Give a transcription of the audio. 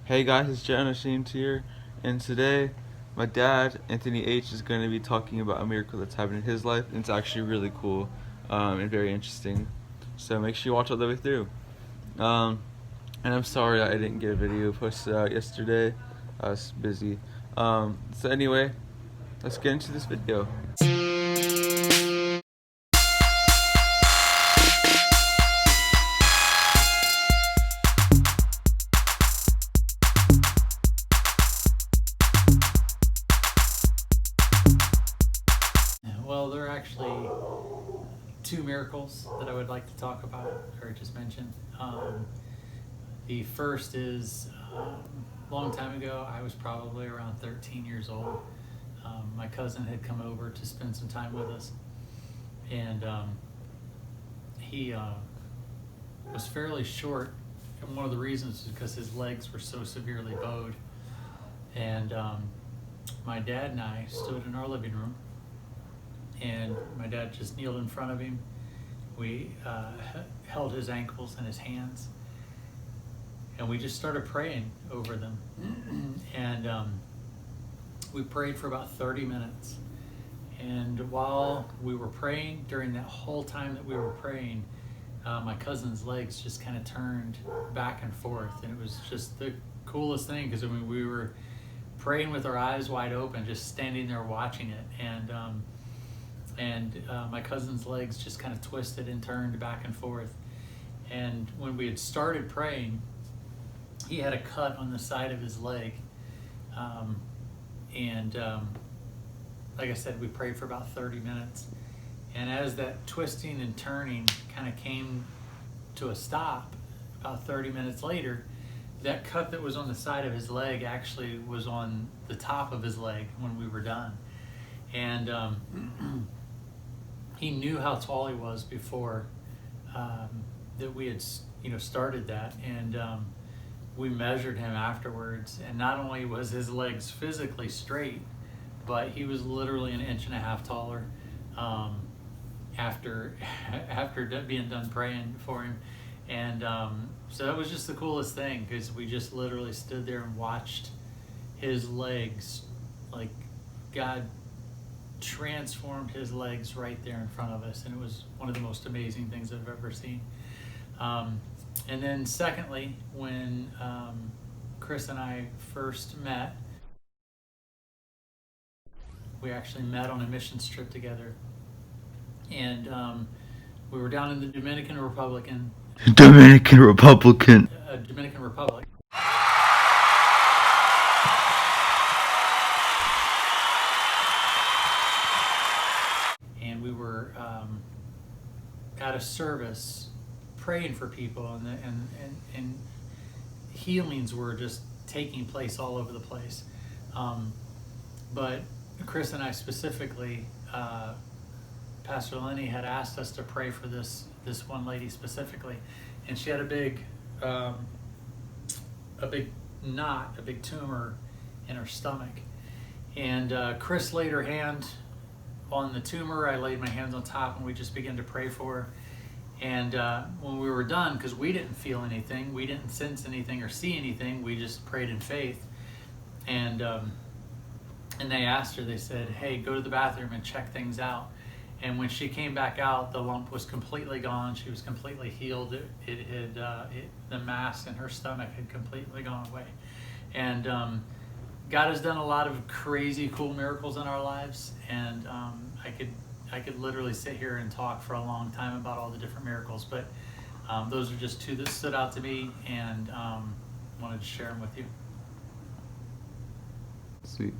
Hey guys, it's Jenna Shames here, and today my dad, Anthony H, is going to be talking about a miracle that's happened in his life, and it's actually really cool and very interesting. So make sure you watch all the way through. Um, and I'm sorry I didn't get a video posted out yesterday. I was busy. So anyway, let's get into this video. Well, there are actually two miracles that I would like to talk about or just mention. The first is a long time ago. I was probably around 13 years old. My cousin had come over to spend some time with us, and he was fairly short. And one of the reasons is because his legs were so severely bowed. And my dad and I stood in our living room, and my dad just kneeled in front of him. We held his ankles in his hands, and we just started praying over them. And we prayed for about 30 minutes. And while we were praying, during that whole time that we were praying, my cousin's legs just kind of turned back and forth. And it was just the coolest thing, because I mean, we were praying with our eyes wide open, just standing there watching it. And my cousin's legs just kind of twisted and turned back and forth. And when we had started praying, he had a cut on the side of his leg. Like I said, we prayed for about 30 minutes. And as that twisting and turning kind of came to a stop, about 30 minutes later, that cut that was on the side of his leg actually was on the top of his leg when we were done. And he knew how tall he was before that we had started that. And we measured him afterwards, and not only was his legs physically straight, but he was literally an inch and a half taller after being done praying for him. And so that was just the coolest thing, because we just literally stood there and watched his legs, like God transformed his legs right there in front of us, and it was one of the most amazing things I've ever seen. And then secondly, when Chris and I first met, we actually met on a missions trip together, and we were down in the Dominican Republic, Dominican Republican. And we were at a service praying for people, and healings were just taking place all over the place. But Chris and I specifically, Pastor Lenny had asked us to pray for this one lady specifically, and she had a big knot, a big tumor in her stomach. And Chris laid her hand on the tumor. I laid my hands on top, and we just began to pray for her. And when we were done, because we didn't feel anything, we didn't sense anything or see anything, we just prayed in faith. And they asked her, they said, hey, go to the bathroom and check things out. And when she came back out, the lump was completely gone. She was completely healed. The mass in her stomach had completely gone away. And God has done a lot of crazy, cool miracles in our lives. And I could literally sit here and talk for a long time about all the different miracles. But those are just two that stood out to me, and wanted to share them with you. Sweet.